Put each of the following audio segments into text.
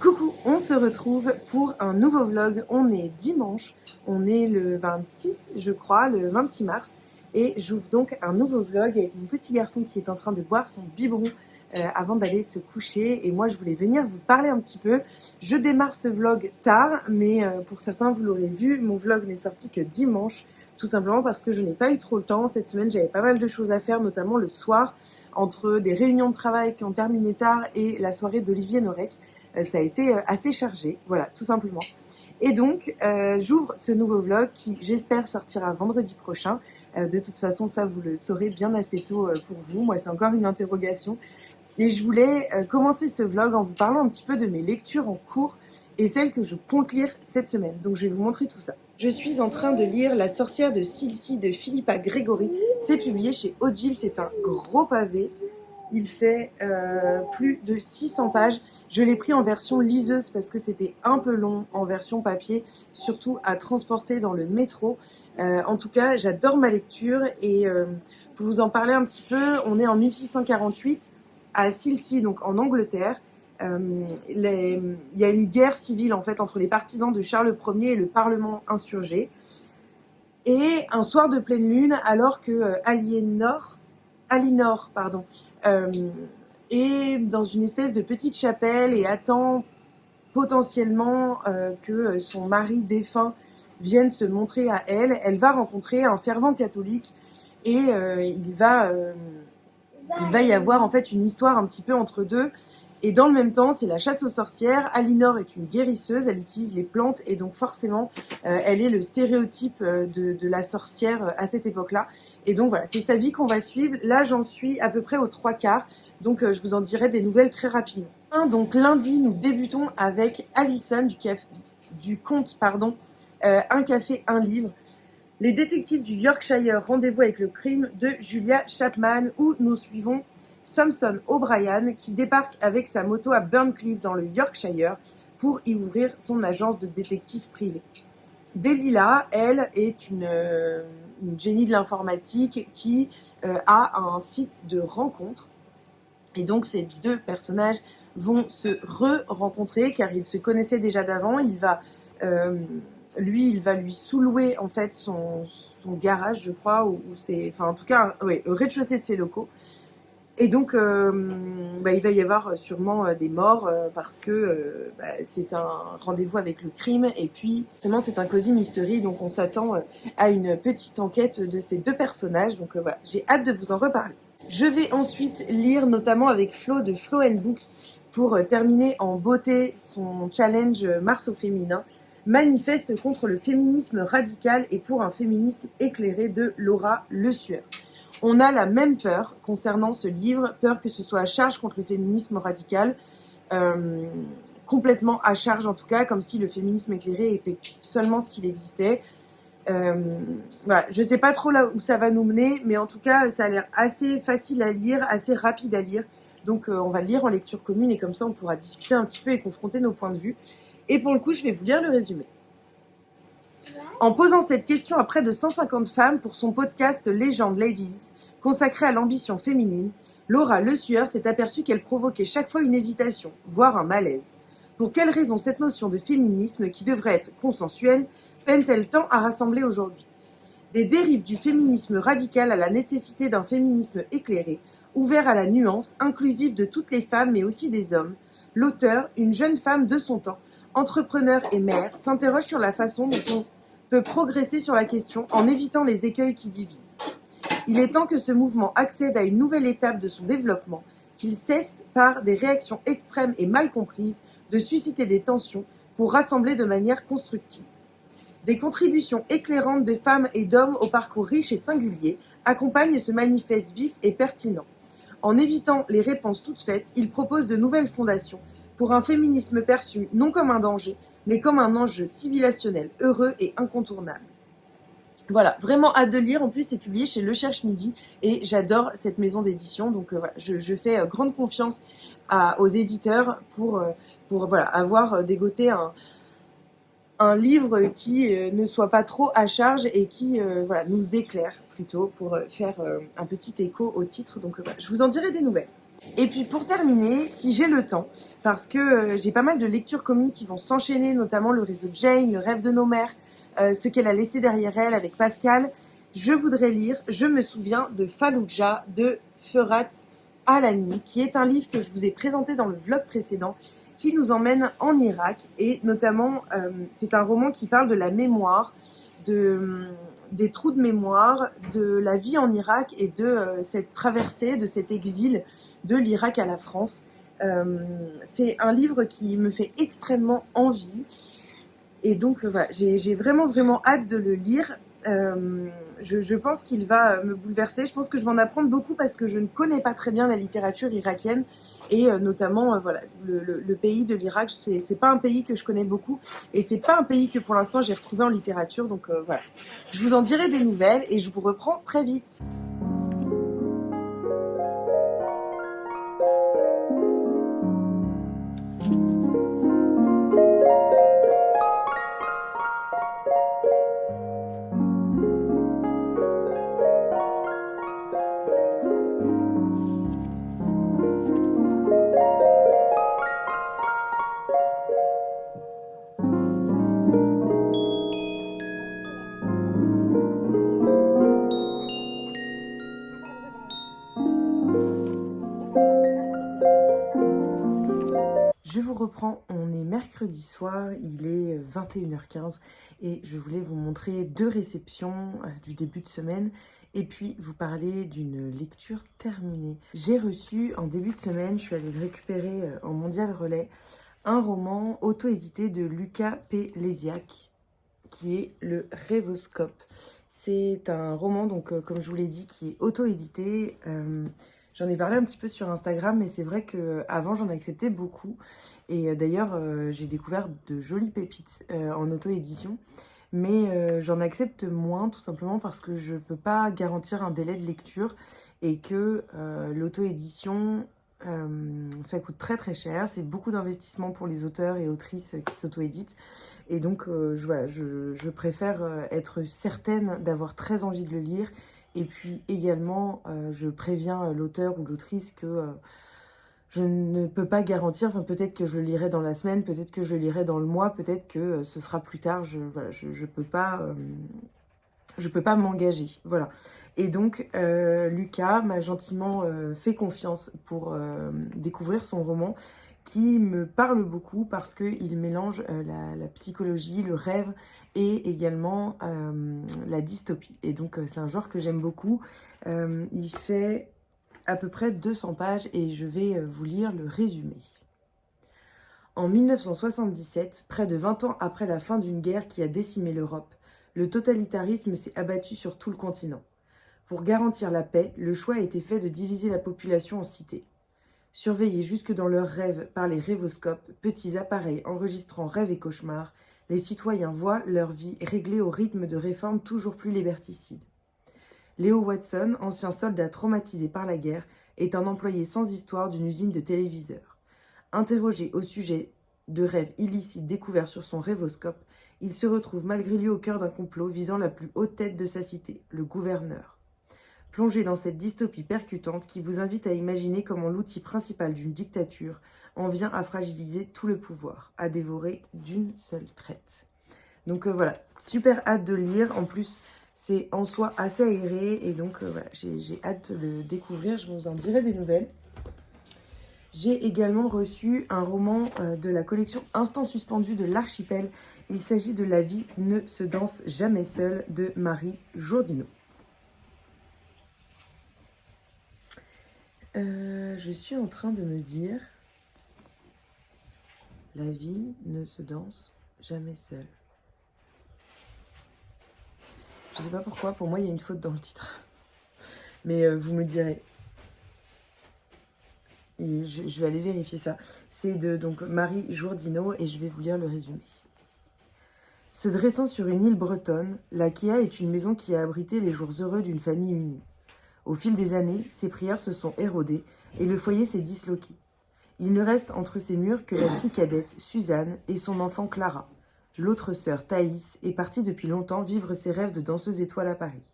Coucou, on se retrouve pour un nouveau vlog. On est dimanche, on est le 26, je crois, le 26 mars. Et j'ouvre donc un nouveau vlog avec mon petit garçon qui est en train de boire son biberon avant d'aller se coucher. Et moi, je voulais venir vous parler un petit peu. Je démarre ce vlog tard, mais pour certains, vous l'aurez vu, mon vlog n'est sorti que dimanche. Tout simplement parce que je n'ai pas eu trop le temps. Cette semaine, j'avais pas mal de choses à faire, notamment le soir, entre des réunions de travail qui ont terminé tard et la soirée d'Olivier Norek. Ça a été assez chargé, voilà, tout simplement. Et donc, j'ouvre ce nouveau vlog qui, j'espère, sortira vendredi prochain. De toute façon, ça, vous le saurez bien assez tôt pour vous. Moi, c'est encore une interrogation. Et je voulais commencer ce vlog en vous parlant un petit peu de mes lectures en cours et celles que je compte lire cette semaine. Donc, je vais vous montrer tout ça. Je suis en train de lire La sorcière de Silcy de Philippa Gregory. C'est publié chez Hauteville, c'est un gros pavé. Il fait plus de 600 pages. Je l'ai pris en version liseuse parce que c'était un peu long en version papier, surtout à transporter dans le métro. En tout cas, j'adore ma lecture et pour vous en parler un petit peu, on est en 1648 à Silcy, donc en Angleterre. Il y a une guerre civile en fait entre les partisans de Charles Ier et le Parlement insurgé. Et un soir de pleine lune, alors que Alinor, pardon, est dans une espèce de petite chapelle et attend potentiellement que son mari défunt vienne se montrer à elle. Elle va rencontrer un fervent catholique et il va y avoir en fait une histoire un petit peu entre deux. Et dans le même temps, c'est la chasse aux sorcières. Alinor est une guérisseuse, elle utilise les plantes et donc forcément, elle est le stéréotype de la sorcière à cette époque-là. Et donc voilà, c'est sa vie qu'on va suivre. Là, j'en suis à peu près aux 3/4, donc je vous en dirai des nouvelles très rapidement. Donc lundi, nous débutons avec Alison du conte, Un café, un livre. Les détectives du Yorkshire, rendez-vous avec le crime de Julia Chapman, où nous suivons Samson O'Brien qui débarque avec sa moto à Burncliffe dans le Yorkshire pour y ouvrir son agence de détective privé. Delilah, elle, est une génie de l'informatique qui a un site de rencontre. Et donc ces deux personnages vont se re-rencontrer car ils se connaissaient déjà d'avant. Il va lui sous-louer en fait son garage, je crois, ou c'est, enfin en tout cas, oui, le rez-de-chaussée de ses locaux. Et donc, il va y avoir sûrement des morts parce que c'est un rendez-vous avec le crime. Et puis, forcément, c'est un cosy mystery, donc on s'attend à une petite enquête de ces deux personnages. Donc voilà, j'ai hâte de vous en reparler. Je vais ensuite lire notamment avec Flo de Flow & Books pour terminer en beauté son challenge Mars au féminin. Manifeste contre le féminisme radical et pour un féminisme éclairé de Laura Le Sueur. On a la même peur concernant ce livre, peur que ce soit à charge contre le féminisme radical, complètement à charge en tout cas, comme si le féminisme éclairé était seulement ce qu'il existait. Voilà, je ne sais pas trop là où ça va nous mener, mais en tout cas, ça a l'air assez facile à lire, assez rapide à lire. Donc on va le lire en lecture commune et comme ça on pourra discuter un petit peu et confronter nos points de vue. Et pour le coup, je vais vous lire le résumé. En posant cette question à près de 150 femmes pour son podcast Legend Ladies, consacré à l'ambition féminine, Laura Le Sueur s'est aperçue qu'elle provoquait chaque fois une hésitation, voire un malaise. Pour quelle raison cette notion de féminisme, qui devrait être consensuelle, peine-t-elle tant à rassembler aujourd'hui ? Des dérives du féminisme radical à la nécessité d'un féminisme éclairé, ouvert à la nuance, inclusif de toutes les femmes mais aussi des hommes, l'auteur, une jeune femme de son temps, entrepreneur et mère, s'interroge sur la façon dont on peut progresser sur la question en évitant les écueils qui divisent. Il est temps que ce mouvement accède à une nouvelle étape de son développement, qu'il cesse, par des réactions extrêmes et mal comprises, de susciter des tensions pour rassembler de manière constructive. Des contributions éclairantes de femmes et d'hommes au parcours riche et singulier accompagnent ce manifeste vif et pertinent. En évitant les réponses toutes faites, il propose de nouvelles fondations pour un féminisme perçu non comme un danger, mais comme un enjeu civilisationnel heureux et incontournable. Voilà, vraiment hâte de lire. En plus, c'est publié chez Le Cherche Midi et j'adore cette maison d'édition. Donc voilà, je fais grande confiance aux éditeurs pour voilà, avoir dégoté un livre qui ne soit pas trop à charge et qui voilà, nous éclaire plutôt pour faire un petit écho au titre. Donc voilà, je vous en dirai des nouvelles. Et puis pour terminer, si j'ai le temps, parce que j'ai pas mal de lectures communes qui vont s'enchaîner, notamment le réseau de Jane, le rêve de nos mères, ce qu'elle a laissé derrière elle avec Pascal, je voudrais lire Je me souviens de Fallujah de Ferhat Alami, qui est un livre que je vous ai présenté dans le vlog précédent, qui nous emmène en Irak, et notamment c'est un roman qui parle de la mémoire, des trous de mémoire, de la vie en Irak et de cette traversée, de cet exil de l'Irak à la France. C'est un livre qui me fait extrêmement envie et donc voilà, j'ai vraiment hâte de le lire. Je pense qu'il va me bouleverser. Je pense que je vais en apprendre beaucoup parce que je ne connais pas très bien la littérature irakienne et notamment voilà, le pays de l'Irak, c'est pas un pays que je connais beaucoup et c'est pas un pays que pour l'instant j'ai retrouvé en littérature. Donc voilà, je vous en dirai des nouvelles et je vous reprends très vite. Je vous reprends, on est mercredi soir, il est 21h15 et je voulais vous montrer 2 réceptions du début de semaine et puis vous parler d'une lecture terminée. J'ai reçu en début de semaine, je suis allée le récupérer en Mondial Relais, un roman auto-édité de Lucas P. Léziac qui est Le Rêvoscope. C'est un roman, donc comme je vous l'ai dit, qui est auto-édité. J'en ai parlé un petit peu sur Instagram, mais c'est vrai qu'avant, j'en acceptais beaucoup. Et d'ailleurs, j'ai découvert de jolies pépites en auto-édition. Mais j'en accepte moins, tout simplement parce que je ne peux pas garantir un délai de lecture et que l'auto-édition, ça coûte très cher. C'est beaucoup d'investissement pour les auteurs et autrices qui s'auto-éditent. Et donc, je préfère être certaine d'avoir très envie de le lire. Et puis également, je préviens l'auteur ou l'autrice que je ne peux pas garantir, enfin peut-être que je le lirai dans la semaine, peut-être que je le lirai dans le mois, peut-être que ce sera plus tard, je peux pas m'engager, voilà. Et donc Lucas m'a gentiment fait confiance pour découvrir son roman qui me parle beaucoup parce qu'il mélange la psychologie, le rêve et également la dystopie. Et donc c'est un genre que j'aime beaucoup. Il fait à peu près 200 pages et je vais vous lire le résumé. En 1977, près de 20 ans après la fin d'une guerre qui a décimé l'Europe, le totalitarisme s'est abattu sur tout le continent. Pour garantir la paix, le choix a été fait de diviser la population en cités. Surveillés jusque dans leurs rêves par les rêvoscopes, petits appareils enregistrant rêves et cauchemars, les citoyens voient leur vie réglée au rythme de réformes toujours plus liberticides. Léo Watson, ancien soldat traumatisé par la guerre, est un employé sans histoire d'une usine de téléviseurs. Interrogé au sujet de rêves illicites découverts sur son rêvoscope, il se retrouve malgré lui au cœur d'un complot visant la plus haute tête de sa cité, le gouverneur. Plongé dans cette dystopie percutante qui vous invite à imaginer comment l'outil principal d'une dictature en vient à fragiliser tout le pouvoir, à dévorer d'une seule traite. Donc voilà, super hâte de le lire. En plus, c'est en soi assez aéré et donc voilà, j'ai hâte de le découvrir. Je vous en dirai des nouvelles. J'ai également reçu un roman de la collection Instant suspendu de l'Archipel. Il s'agit de La vie ne se danse jamais seule de Marie Jourdineau. Je suis en train de me dire, la vie ne se danse jamais seule. Je sais pas pourquoi, pour moi il y a une faute dans le titre. Mais vous me direz. Et je vais aller vérifier ça. C'est de donc Marie Jourdineau et je vais vous lire le résumé. Se dressant sur une île bretonne, la Kea est une maison qui a abrité les jours heureux d'une famille unie. Au fil des années, ses prières se sont érodées et le foyer s'est disloqué. Il ne reste entre ses murs que la fille cadette, Suzanne, et son enfant Clara. L'autre sœur, Thaïs, est partie depuis longtemps vivre ses rêves de danseuse étoile à Paris.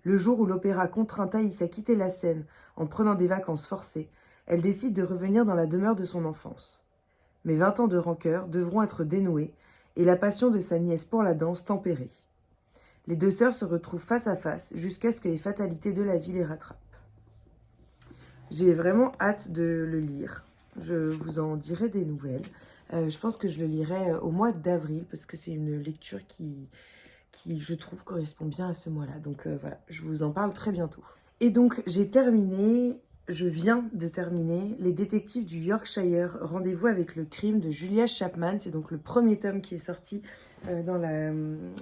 Le jour où l'opéra contraint Thaïs à quitter la scène en prenant des vacances forcées, Elle décide de revenir dans la demeure de son enfance. Mais 20 ans de rancœur devront être dénoués et la passion de sa nièce pour la danse tempérée. Les deux sœurs se retrouvent face à face jusqu'à ce que les fatalités de la vie les rattrapent. J'ai vraiment hâte de le lire. Je vous en dirai des nouvelles. Je pense que je le lirai au mois d'avril parce que c'est une lecture qui, je trouve, correspond bien à ce mois-là. Donc voilà, je vous en parle très bientôt. Et donc, je viens de terminer Les détectives du Yorkshire, Rendez-vous avec le crime de Julia Chapman. C'est donc le premier tome qui est sorti dans la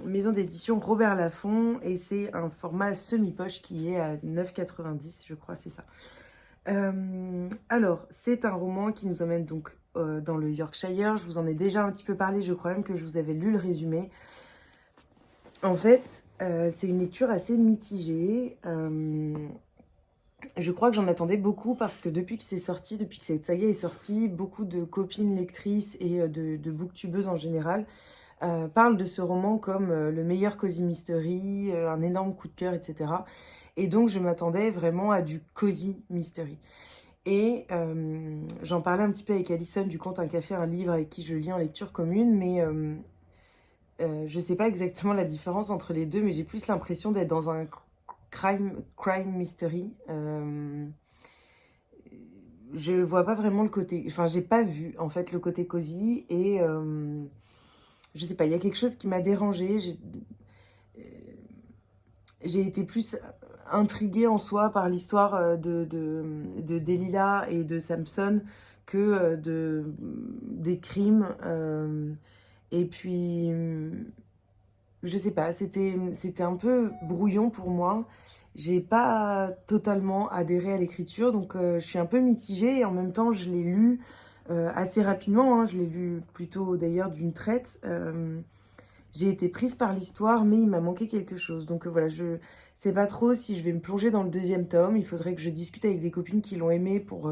maison d'édition Robert Laffont. Et c'est un format semi-poche qui est à 9,90 €, je crois, c'est ça. Alors, c'est un roman qui nous emmène donc dans le Yorkshire. Je vous en ai déjà un petit peu parlé, je crois même que je vous avais lu le résumé. En fait, c'est une lecture assez mitigée. Je crois que j'en attendais beaucoup parce que depuis que c'est sorti, depuis que cette saga est sortie, beaucoup de copines lectrices et de booktubeuses en général parlent de ce roman comme le meilleur cozy mystery, un énorme coup de cœur, etc. Et donc je m'attendais vraiment à du cozy mystery. Et j'en parlais un petit peu avec Alison du compte Un café, un livre avec qui je lis en lecture commune, mais je sais pas exactement la différence entre les deux, mais j'ai plus l'impression d'être dans un crime mystery. Je vois pas vraiment le côté, enfin j'ai pas vu en fait le côté cosy et je sais pas, il y a quelque chose qui m'a dérangée. J'ai été plus intriguée en soi par l'histoire de Delilah et de Samson que des crimes. Et puis, je sais pas, c'était un peu brouillon pour moi. J'ai pas totalement adhéré à l'écriture, donc je suis un peu mitigée et en même temps je l'ai lu assez rapidement, hein. Je l'ai lu plutôt d'ailleurs d'une traite. J'ai été prise par l'histoire, mais il m'a manqué quelque chose. Donc voilà, je sais pas trop si je vais me plonger dans le deuxième tome. Il faudrait que je discute avec des copines qui l'ont aimé pour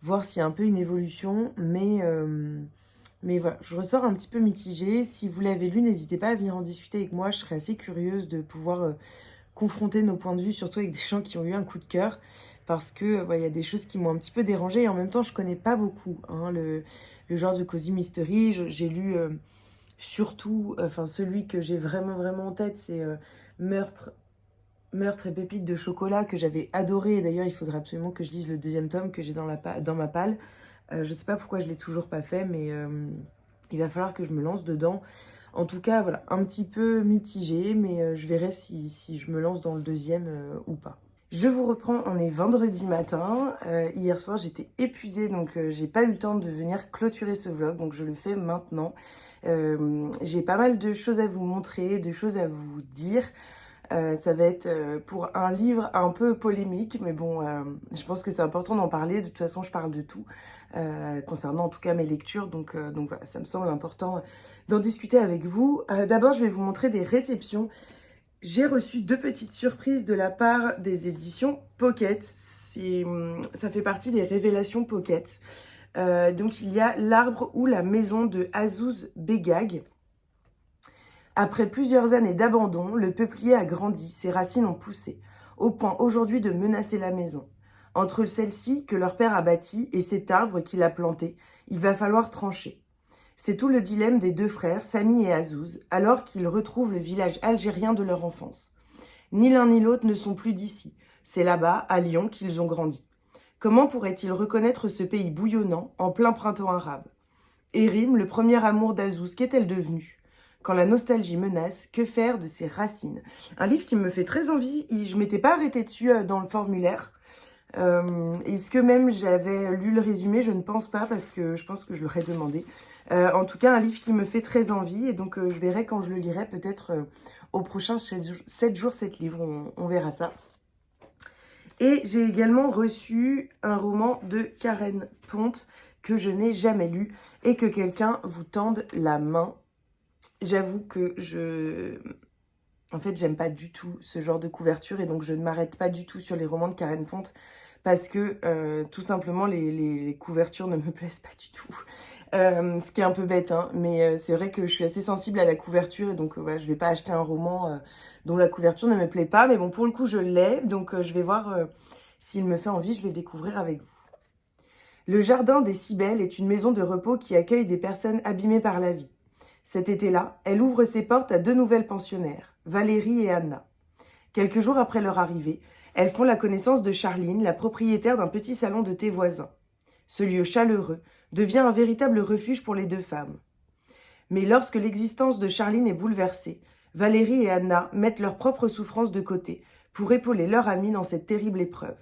voir s'il y a un peu une évolution. Mais voilà, je ressors un petit peu mitigée. Si vous l'avez lu, n'hésitez pas à venir en discuter avec moi. Je serais assez curieuse de pouvoir confronter nos points de vue, surtout avec des gens qui ont eu un coup de cœur. Parce que voilà, il y a des choses qui m'ont un petit peu dérangée. Et en même temps, je connais pas beaucoup hein, le genre de cozy mystery. J'ai lu... surtout, enfin celui que j'ai vraiment en tête, c'est Meurtre et pépites de chocolat que j'avais adoré. Et d'ailleurs, il faudrait absolument que je lise le deuxième tome que j'ai dans ma palle. Je sais pas pourquoi je l'ai toujours pas fait, mais il va falloir que je me lance dedans. En tout cas, voilà, un petit peu mitigé, mais je verrai si je me lance dans le deuxième ou pas. Je vous reprends, on est vendredi matin. Hier soir, j'étais épuisée, donc j'ai pas eu le temps de venir clôturer ce vlog, donc je le fais maintenant. J'ai pas mal de choses à vous montrer, de choses à vous dire. Ça va être pour un livre un peu polémique, mais bon, je pense que c'est important d'en parler. De toute façon, je parle de tout, concernant en tout cas mes lectures, donc voilà, ça me semble important d'en discuter avec vous. D'abord, je vais vous montrer des réceptions. J'ai reçu 2 petites surprises de la part des éditions Pocket. Ça fait partie des révélations Pocket. Donc il y a L'arbre ou la maison de Azouz Begag. Après plusieurs années d'abandon, le peuplier a grandi, ses racines ont poussé, au point aujourd'hui de menacer la maison. Entre celle-ci que leur père a bâtie et cet arbre qu'il a planté, il va falloir trancher. C'est tout le dilemme des 2 frères, Sami et Azouz, alors qu'ils retrouvent le village algérien de leur enfance. Ni l'un ni l'autre ne sont plus d'ici. C'est là-bas, à Lyon, qu'ils ont grandi. Comment pourraient-ils reconnaître ce pays bouillonnant en plein printemps arabe? Erim, le premier amour d'Azouz, qu'est-elle devenue? Quand la nostalgie menace, que faire de ses racines? Un livre qui me fait très envie, je m'étais pas arrêtée dessus dans le formulaire. Est-ce que même j'avais lu le résumé? Je ne pense pas parce que je pense que je l'aurais demandé. En tout cas, un livre qui me fait très envie et donc je verrai quand je le lirai peut-être au prochain 7 jours 7 livres, on verra ça. Et j'ai également reçu un roman de Karen Ponte que je n'ai jamais lu et que quelqu'un vous tende la main. J'avoue que en fait, j'aime pas du tout ce genre de couverture et donc je ne m'arrête pas du tout sur les romans de Karen Ponte parce que tout simplement les couvertures ne me plaisent pas du tout. Ce qui est un peu bête, hein, mais c'est vrai que je suis assez sensible à la couverture et donc voilà, je vais pas acheter un roman dont la couverture ne me plaît pas. Mais bon, pour le coup, je l'ai, donc je vais voir s'il me fait envie, je vais découvrir avec vous. Le jardin des Cybèles est une maison de repos qui accueille des personnes abîmées par la vie. Cet été-là, elle ouvre ses portes à 2 nouvelles pensionnaires, Valérie et Anna. Quelques jours après leur arrivée, elles font la connaissance de Charline, la propriétaire d'un petit salon de thé voisin. Ce lieu chaleureux devient un véritable refuge pour les 2 femmes. Mais lorsque l'existence de Charline est bouleversée, Valérie et Anna mettent leurs propres souffrances de côté pour épauler leur amie dans cette terrible épreuve.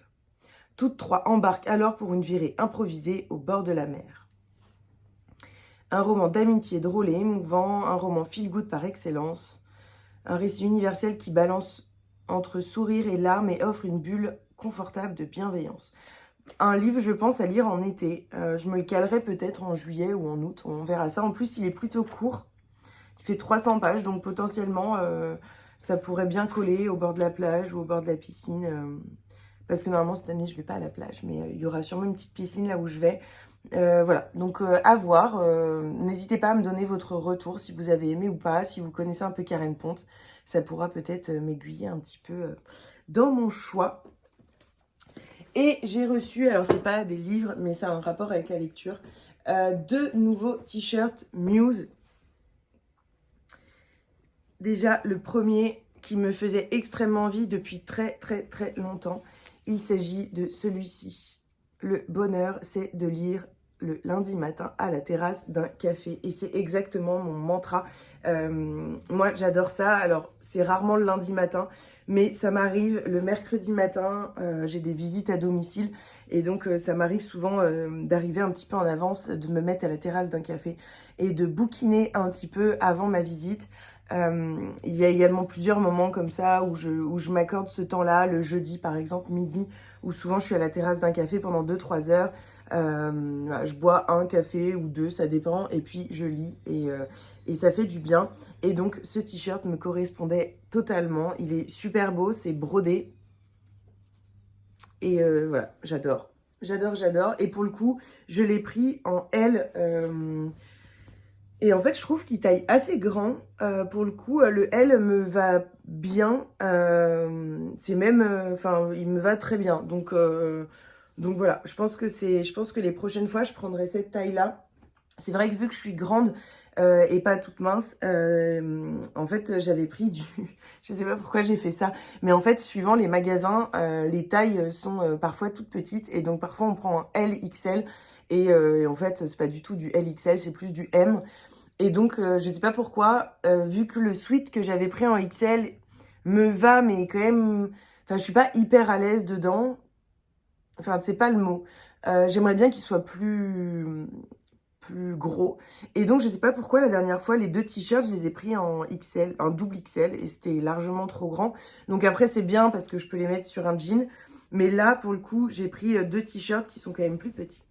Toutes 3 embarquent alors pour une virée improvisée au bord de la mer. Un roman d'amitié drôle et émouvant, un roman feel-good par excellence, un récit universel qui balance entre sourire et larmes et offre une bulle confortable de bienveillance. Un livre, je pense, à lire en été. Je me le calerai peut-être en juillet ou en août, on verra ça. En plus, il est plutôt court. Il fait 300 pages, donc potentiellement, ça pourrait bien coller au bord de la plage ou au bord de la piscine. Parce que normalement, cette année, je ne vais pas à la plage, mais il y aura sûrement une petite piscine là où je vais. Voilà, donc à voir. N'hésitez pas à me donner votre retour si vous avez aimé ou pas, si vous connaissez un peu Karen Ponte. Ça pourra peut-être m'aiguiller un petit peu dans mon choix. Et j'ai reçu, alors c'est pas des livres, mais ça a un rapport avec la lecture, 2 nouveaux t-shirts Muse. Déjà, le premier qui me faisait extrêmement envie depuis très très très longtemps, il s'agit de celui-ci. Le bonheur, c'est de lire le lundi matin à la terrasse d'un café. Et c'est exactement mon mantra. Moi, j'adore ça. Alors, c'est rarement le lundi matin, mais ça m'arrive le mercredi matin. J'ai des visites à domicile. Et donc, ça m'arrive souvent d'arriver un petit peu en avance, de me mettre à la terrasse d'un café et de bouquiner un petit peu avant ma visite. Il y a également plusieurs moments comme ça où je m'accorde ce temps-là, le jeudi par exemple, midi, où souvent je suis à la terrasse d'un café pendant 2-3 heures. Je bois un café ou 2, ça dépend, et puis je lis et ça fait du bien. Et donc ce t-shirt me correspondait totalement, il est super beau, c'est brodé. Et voilà, j'adore. J'adore, j'adore. Et pour le coup, je l'ai pris en L. Et en fait, je trouve qu'il taille assez grand. Pour le coup, le L me va bien. C'est même... Enfin, il me va très bien. Donc voilà, je pense que les prochaines fois, je prendrai cette taille-là. C'est vrai que vu que je suis grande et pas toute mince, en fait, j'avais pris du... Je sais pas pourquoi j'ai fait ça. Mais en fait, suivant les magasins, les tailles sont parfois toutes petites. Et donc, parfois, on prend un LXL. Et en fait, c'est pas du tout du LXL, c'est plus du M. Et donc, je sais pas pourquoi, vu que le sweat que j'avais pris en XL me va, mais quand même... Enfin, je suis pas hyper à l'aise dedans. Enfin, c'est pas le mot. J'aimerais bien qu'il soit plus gros. Et donc, je sais pas pourquoi, la dernière fois, les 2 t-shirts, je les ai pris en XL, un double XL, et c'était largement trop grand. Donc après, c'est bien parce que je peux les mettre sur un jean. Mais là, pour le coup, j'ai pris 2 t-shirts qui sont quand même plus petits.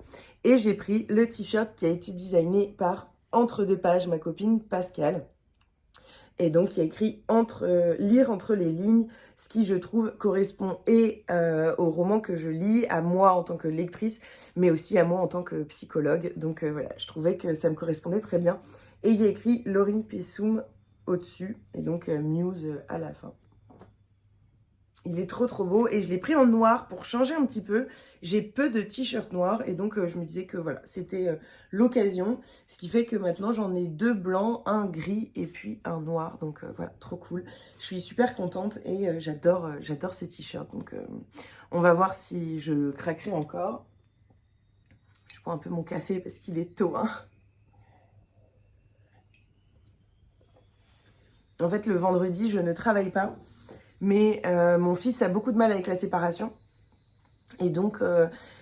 Et j'ai pris le t-shirt qui a été designé par Entre 2 pages, ma copine Pascal. Et donc, il y a écrit lire entre les lignes, ce qui, je trouve, correspond et au roman que je lis, à moi en tant que lectrice, mais aussi à moi en tant que psychologue. Donc voilà, je trouvais que ça me correspondait très bien. Et il y a écrit Laurine Pessoum au-dessus, et donc Muse à la fin. Il est trop trop beau et je l'ai pris en noir pour changer un petit peu. J'ai peu de t-shirts noirs et donc je me disais que voilà, c'était l'occasion. Ce qui fait que maintenant j'en ai 2 blancs, un gris et puis un noir. Donc voilà, trop cool. Je suis super contente et j'adore ces t-shirts. Donc on va voir si je craquerai encore. Je prends un peu mon café parce qu'il est tôt, hein. En fait, le vendredi, je ne travaille pas. Mais mon fils a beaucoup de mal avec la séparation. Et donc,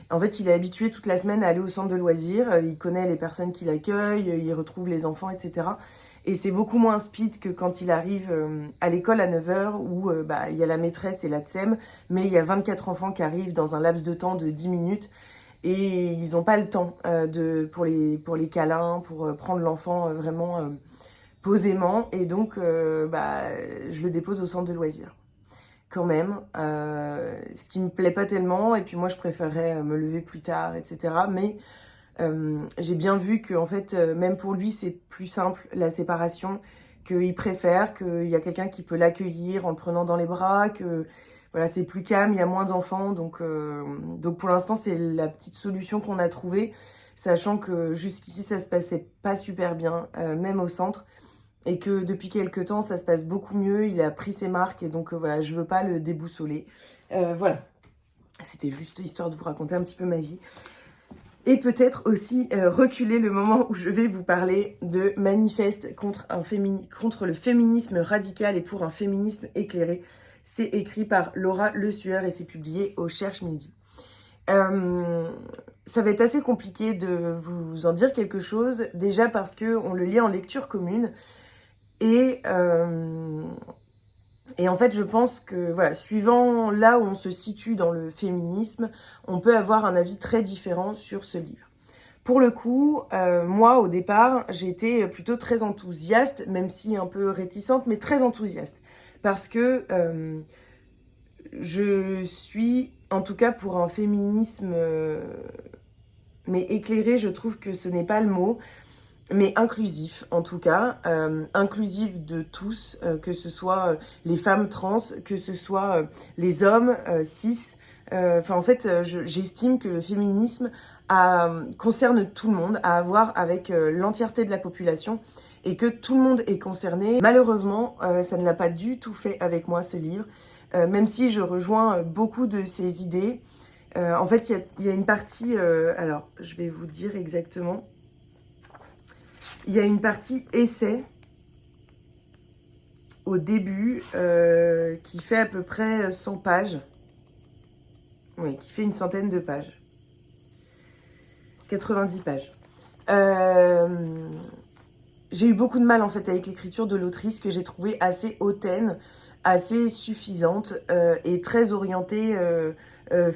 en fait, il est habitué toute la semaine à aller au centre de loisirs. Il connaît les personnes qui l'accueillent, il retrouve les enfants, etc. Et c'est beaucoup moins speed que quand il arrive à l'école à 9 h où il y a la maîtresse et la TSEM, mais il y a 24 enfants qui arrivent dans un laps de temps de 10 minutes. Et ils n'ont pas le temps pour les câlins, pour prendre l'enfant vraiment posément. Et donc, je le dépose au centre de loisirs. Quand même, ce qui me plaît pas tellement, et puis moi je préférerais me lever plus tard, etc. Mais j'ai bien vu que en fait, même pour lui, c'est plus simple la séparation, qu'il préfère, qu'il y a quelqu'un qui peut l'accueillir en le prenant dans les bras, que voilà, c'est plus calme, il y a moins d'enfants, donc pour l'instant c'est la petite solution qu'on a trouvée, sachant que jusqu'ici ça se passait pas super bien, même au centre, et que depuis quelques temps ça se passe beaucoup mieux, il a pris ses marques, et donc voilà, je veux pas le déboussoler. Voilà, c'était juste histoire de vous raconter un petit peu ma vie. Et peut-être aussi reculer le moment où je vais vous parler de manifeste contre le féminisme radical et pour un féminisme éclairé. C'est écrit par Laura Le Sueur et c'est publié au Cherche Midi. Ça va être assez compliqué de vous en dire quelque chose, déjà parce qu'on le lit en lecture commune. Et en fait, je pense que, voilà, suivant là où on se situe dans le féminisme, on peut avoir un avis très différent sur ce livre. Pour le coup, moi, au départ, j'étais plutôt très enthousiaste, même si un peu réticente, mais très enthousiaste. Parce que je suis, en tout cas pour un féminisme, mais éclairé, je trouve que ce n'est pas le mot, mais inclusif en tout cas, inclusif de tous, que ce soit les femmes trans, que ce soit les hommes cis. En fait, j'estime que le féminisme concerne tout le monde, à voir avec l'entièreté de la population, et que tout le monde est concerné. Malheureusement, ça ne l'a pas du tout fait avec moi, ce livre, même si je rejoins beaucoup de ses idées. En fait, il y a une partie, alors je vais vous dire exactement. Il y a une partie essai au début qui fait à peu près 100 pages. Oui, qui fait une centaine de pages. 90 pages. J'ai eu beaucoup de mal en fait avec l'écriture de l'autrice que j'ai trouvée assez hautaine, assez suffisante et très orientée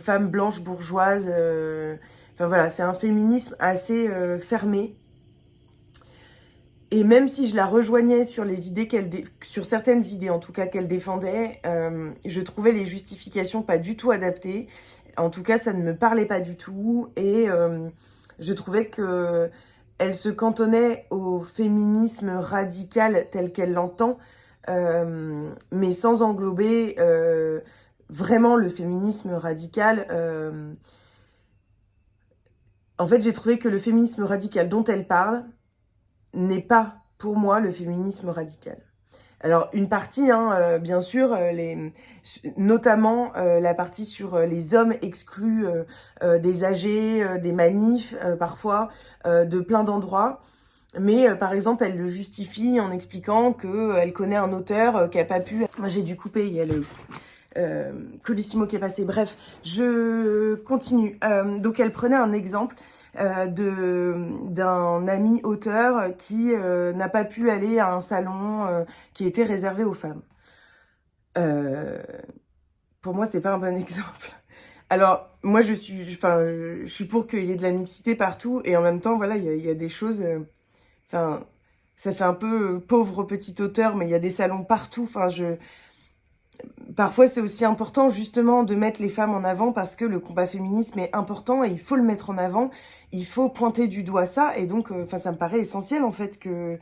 femme blanche bourgeoise. Enfin voilà, c'est un féminisme assez fermé. Et même si je la rejoignais sur les idées sur certaines idées en tout cas qu'elle défendait, je trouvais les justifications pas du tout adaptées. En tout cas, ça ne me parlait pas du tout et je trouvais que elle se cantonnait au féminisme radical tel qu'elle l'entend, mais sans englober vraiment le féminisme radical. En fait, j'ai trouvé que le féminisme radical dont elle parle n'est pas, pour moi, le féminisme radical. Alors, une partie, hein, bien sûr, notamment la partie sur les hommes exclus des AG, des manifs, parfois, de plein d'endroits. Mais, par exemple, elle le justifie en expliquant qu'elle connaît un auteur qui n'a pas pu... Moi, j'ai dû couper, il y a le... Colissimo qui est passé. Bref, je continue. Donc, elle prenait un exemple d'un ami auteur qui n'a pas pu aller à un salon qui était réservé aux femmes. Pour moi, c'est pas un bon exemple. Alors, moi, je suis pour qu'il y ait de la mixité partout, et en même temps, voilà, il y a des choses... ça fait un peu pauvre petit auteur, mais il y a des salons partout. Parfois, c'est aussi important, justement, de mettre les femmes en avant parce que le combat féminisme est important et il faut le mettre en avant. Il faut pointer du doigt ça. Et donc, ça me paraît essentiel, en fait, que...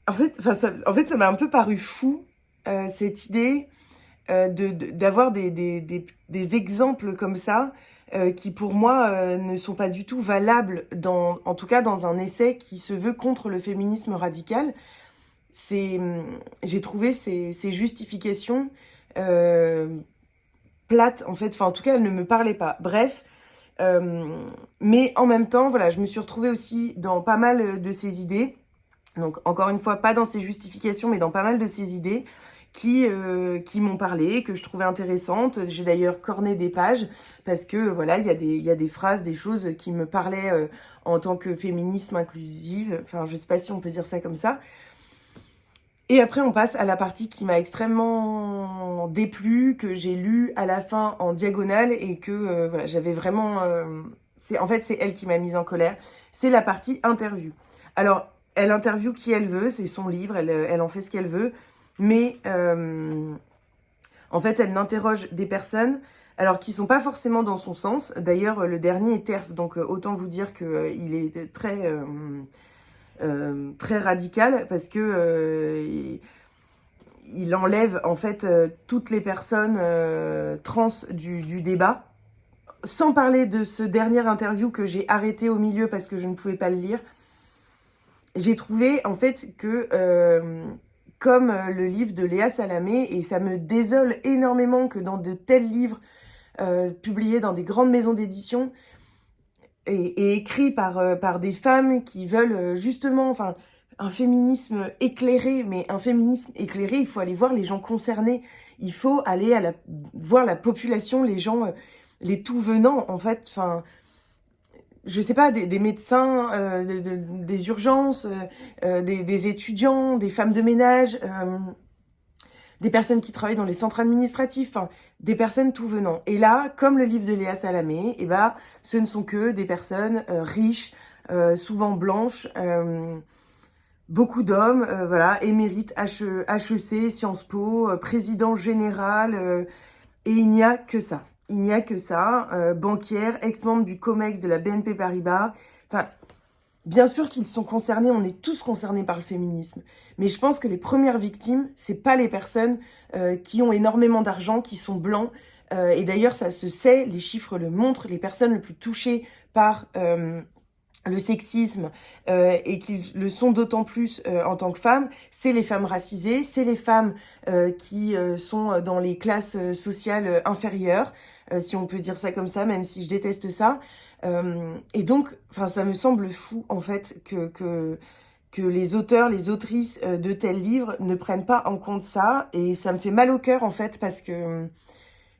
En fait, ça m'a un peu paru fou, cette idée d'avoir des exemples comme ça, qui, pour moi, ne sont pas du tout valables, en tout cas dans un essai qui se veut contre le féminisme radical. J'ai trouvé ces justifications plates, en fait. Enfin, en tout cas, elles ne me parlaient pas. Bref, mais en même temps, voilà, je me suis retrouvée aussi dans pas mal de ces idées. Donc, encore une fois, pas dans ces justifications, mais dans pas mal de ces idées qui m'ont parlé, que je trouvais intéressantes. J'ai d'ailleurs corné des pages parce que, voilà, il y a des phrases, des choses qui me parlaient en tant que féminisme inclusive. Enfin, je sais pas si on peut dire ça comme ça. Et après, on passe à la partie qui m'a extrêmement déplu, que j'ai lue à la fin en diagonale et que voilà, j'avais vraiment... en fait, c'est elle qui m'a mise en colère. C'est la partie interview. Alors, elle interviewe qui elle veut, c'est son livre, elle en fait ce qu'elle veut. Mais en fait, elle n'interroge des personnes alors qui sont pas forcément dans son sens. D'ailleurs, le dernier est TERF, donc autant vous dire qu'il est très radical parce que il enlève en fait toutes les personnes trans du débat. Sans parler de ce dernier interview que j'ai arrêté au milieu parce que je ne pouvais pas le lire. J'ai trouvé en fait que, comme le livre de Léa Salamé, et ça me désole énormément que dans de tels livres publiés dans des grandes maisons d'édition et écrits par des femmes qui veulent justement, enfin, un féminisme éclairé, mais un féminisme éclairé, il faut aller voir les gens concernés, il faut aller voir la population, les gens, les tout venants, en fait, enfin, je sais pas, des médecins, des urgences, des étudiants, des femmes de ménage, des personnes qui travaillent dans les centres administratifs, enfin, des personnes tout venant. Et là, comme le livre de Léa Salamé, eh ben, ce ne sont que des personnes riches, souvent blanches, beaucoup d'hommes, voilà, émérites HEC, Sciences Po, président général, et il n'y a que ça. Il n'y a que ça, banquière, ex-membre du COMEX de la BNP Paribas. Enfin, bien sûr qu'ils sont concernés, on est tous concernés par le féminisme. Mais je pense que les premières victimes, c'est pas les personnes qui ont énormément d'argent, qui sont blancs. Et d'ailleurs, ça se sait, les chiffres le montrent, les personnes les plus touchées par le sexisme et qu'ils le sont d'autant plus en tant que femmes, c'est les femmes racisées, c'est les femmes qui sont dans les classes sociales inférieures, si on peut dire ça comme ça, même si je déteste ça. Et donc, enfin, ça me semble fou en fait que les auteurs, les autrices de tels livres ne prennent pas en compte ça, et ça me fait mal au cœur en fait parce que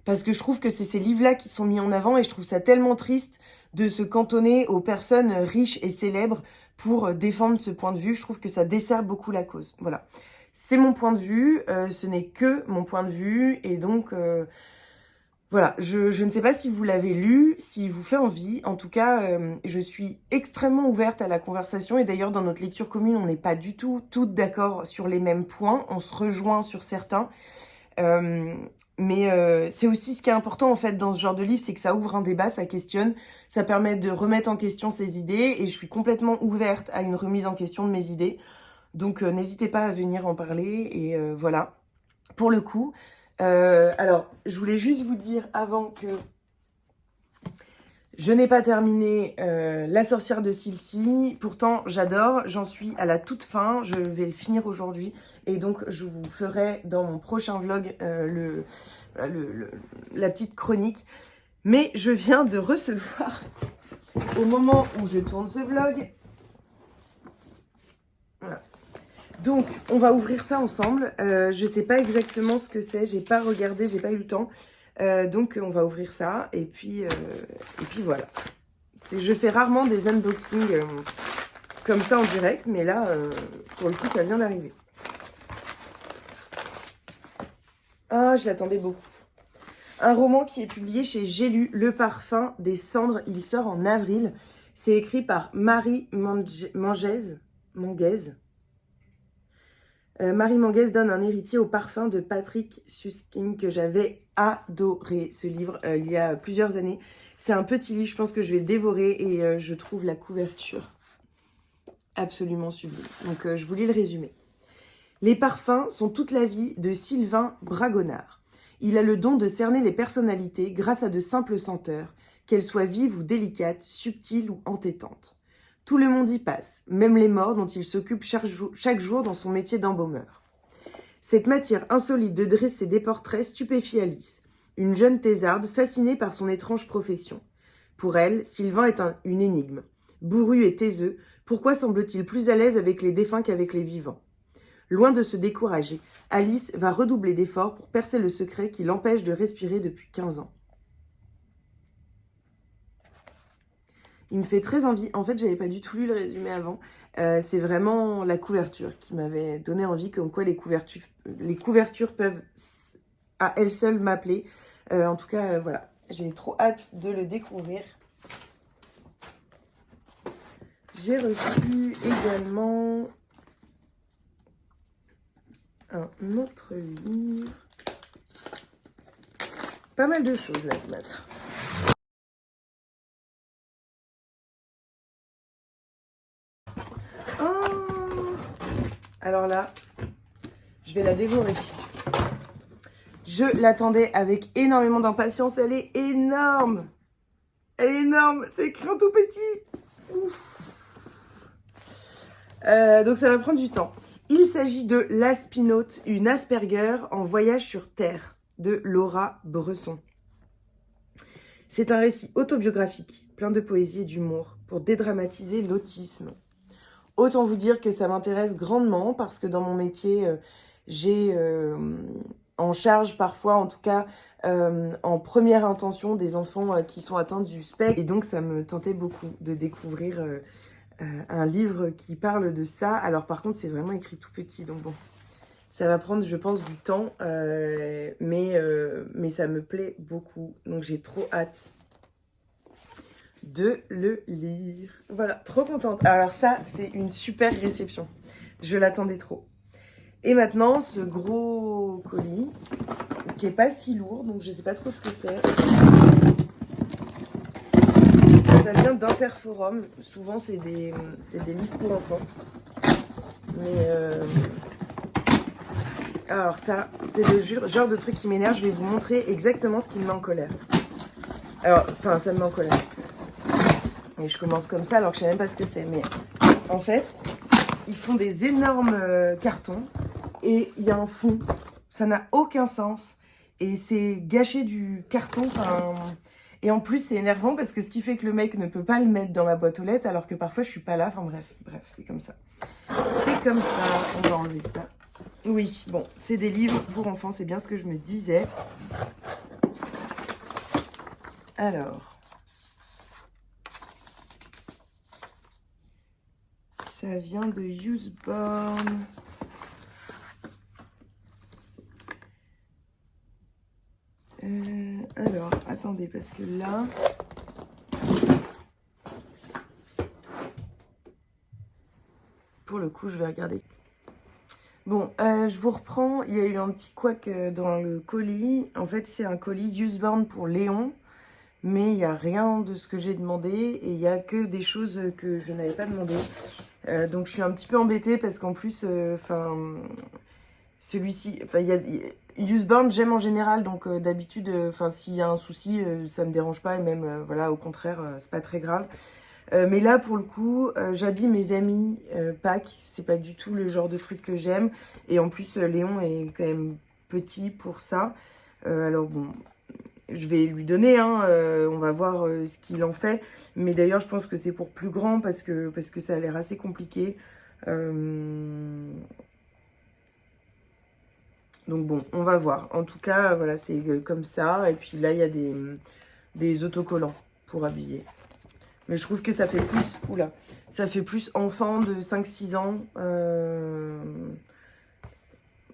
je trouve que c'est ces livres-là qui sont mis en avant et je trouve ça tellement triste de se cantonner aux personnes riches et célèbres pour défendre ce point de vue. Je trouve que ça dessert beaucoup la cause. Voilà. C'est mon point de vue, ce n'est que mon point de vue, et donc voilà, je ne sais pas si vous l'avez lu, s'il vous fait envie. En tout cas, je suis extrêmement ouverte à la conversation, et d'ailleurs dans notre lecture commune, on n'est pas du tout toutes d'accord sur les mêmes points, on se rejoint sur certains. Mais c'est aussi ce qui est important en fait dans ce genre de livre, c'est que ça ouvre un débat, ça questionne, ça permet de remettre en question ses idées, et je suis complètement ouverte à une remise en question de mes idées. Donc n'hésitez pas à venir en parler, et voilà. Pour le coup, alors je voulais juste vous dire avant que je n'ai pas terminé La sorcière de Silcy, pourtant j'adore, j'en suis à la toute fin, je vais le finir aujourd'hui, et donc je vous ferai dans mon prochain vlog la petite chronique. Mais je viens de recevoir, au moment où je tourne ce vlog, voilà. Donc on va ouvrir ça ensemble, je sais pas exactement ce que c'est, j'ai pas regardé, j'ai pas eu le temps. Donc on va ouvrir ça, et puis voilà. Je fais rarement des unboxings comme ça en direct, mais là, pour le coup, ça vient d'arriver. Ah, je l'attendais beaucoup. Un roman qui est publié chez J'ai lu, Le parfum des cendres. Il sort en avril. C'est écrit par Marie Manguez. Marie Manguez donne un héritier au parfum de Patrick Süskind, que j'avais adoré ce livre il y a plusieurs années. C'est un petit livre, je pense que je vais le dévorer, et je trouve la couverture absolument sublime. Donc je vous lis le résumé. Les parfums sont toute la vie de Sylvain Bragonard. Il a le don de cerner les personnalités grâce à de simples senteurs, qu'elles soient vives ou délicates, subtiles ou entêtantes. Tout le monde y passe, même les morts dont il s'occupe chaque jour dans son métier d'embaumeur. Cette matière insolite de dresser des portraits stupéfie Alice, une jeune thésarde fascinée par son étrange profession. Pour elle, Sylvain est une énigme. Bourru et taiseux, pourquoi semble-t-il plus à l'aise avec les défunts qu'avec les vivants? Loin de se décourager, Alice va redoubler d'efforts pour percer le secret qui l'empêche de respirer depuis 15 ans. Il me fait très envie. En fait, j'avais pas du tout lu le résumé avant. C'est vraiment la couverture qui m'avait donné envie, comme quoi les couvertures peuvent à elles seules m'appeler. En tout cas, voilà. J'ai trop hâte de le découvrir. J'ai reçu également un autre livre. Pas mal de choses là ce matin. Alors là, Je vais la dévorer. Je l'attendais avec énormément d'impatience. Elle est énorme. Elle est énorme. C'est écrit en tout petit. Donc ça va prendre du temps. Il s'agit de L'Aspinote, une Asperger en voyage sur Terre de Laura Bresson. C'est un récit autobiographique, plein de poésie et d'humour, pour dédramatiser l'autisme. Autant vous dire que ça m'intéresse grandement parce que dans mon métier, j'ai en charge parfois, en tout cas, en première intention, des enfants qui sont atteints du spectre. Et donc ça me tentait beaucoup de découvrir un livre qui parle de ça. Alors par contre, c'est vraiment écrit tout petit, donc bon, ça va prendre, je pense, du temps, mais ça me plaît beaucoup. Donc j'ai trop hâte de le lire. Voilà, trop contente. Alors ça, c'est une super réception. Je l'attendais trop. Et maintenant, ce gros colis, qui est pas si lourd, donc je sais pas trop ce que c'est. Ça vient d'Interforum. Souvent, c'est des livres pour enfants. Mais alors ça, c'est le genre de truc qui m'énerve. Je vais vous montrer exactement ce qui me met en colère. Alors, enfin, ça me met en colère. Et je commence comme ça alors que je sais même pas ce que c'est. Mais en fait, ils font des énormes cartons et il y a un fond. Ça n'a aucun sens. Et c'est gâcher du carton. Et en plus, c'est énervant parce que ce qui fait que le mec ne peut pas le mettre dans ma boîte aux lettres alors que parfois je suis pas là. Enfin bref, c'est comme ça. C'est comme ça. On va enlever ça. Oui, bon, c'est des livres pour enfants. C'est bien ce que je me disais. Alors. Ça vient de Usborne. Alors, attendez, parce que là... Pour le coup, je vais regarder. Bon, je vous reprends. Il y a eu un petit couac dans le colis. En fait, c'est un colis Usborne pour Léon. Mais il n'y a rien de ce que j'ai demandé. Et il n'y a que des choses que je n'avais pas demandé. Donc je suis un petit peu embêtée parce qu'en plus, celui-ci, Usborne, j'aime en général, donc d'habitude, s'il y a un souci, ça me dérange pas et même, voilà, au contraire, c'est pas très grave. Mais là, pour le coup, j'habille mes amis Pâques, c'est pas du tout le genre de truc que j'aime. Et en plus, Léon est quand même petit pour ça. Alors bon, je vais lui donner, hein, on va voir ce qu'il en fait. Mais d'ailleurs, je pense que c'est pour plus grand parce que ça a l'air assez compliqué. Donc bon, on va voir. En tout cas, voilà, c'est comme ça. Et puis là, il y a des autocollants pour habiller. Mais je trouve que ça fait plus... Oula, ça fait plus enfant de 5-6 ans.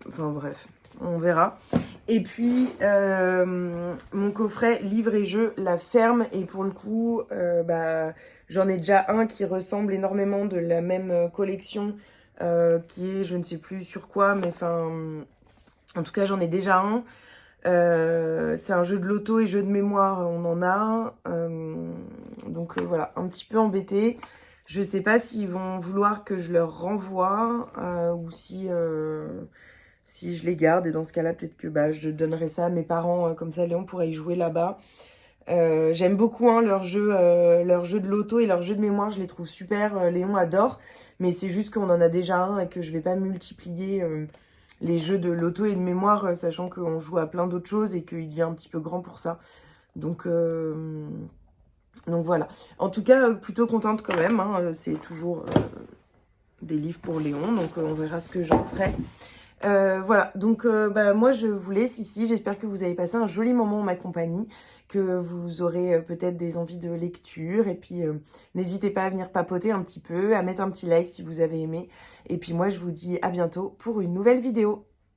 Enfin bref, on verra. Et puis, mon coffret livres et jeux, La Ferme. Et pour le coup, j'en ai déjà un qui ressemble énormément de la même collection. Qui est, je ne sais plus sur quoi, mais enfin... En tout cas, j'en ai déjà un. C'est un jeu de loto et jeu de mémoire, on en a. Donc voilà, un petit peu embêtée. Je sais pas s'ils vont vouloir que je leur renvoie ou si je les garde. Et dans ce cas-là, peut-être que je donnerai ça à mes parents. Comme ça, Léon pourrait y jouer là-bas. J'aime beaucoup leur jeu de loto et leur jeu de mémoire. Je les trouve super. Léon adore. Mais c'est juste qu'on en a déjà un et que je vais pas multiplier... les jeux de loto et de mémoire, sachant qu'on joue à plein d'autres choses et qu'il devient un petit peu grand pour ça. Donc voilà. En tout cas, plutôt contente quand même. Hein. C'est toujours des livres pour Léon, donc on verra ce que j'en ferai. Voilà, donc moi je vous laisse ici. J'espère que vous avez passé un joli moment en ma compagnie, que vous aurez peut-être des envies de lecture. Et puis n'hésitez pas à venir papoter un petit peu, à mettre un petit like si vous avez aimé. Et puis moi je vous dis à bientôt pour une nouvelle vidéo.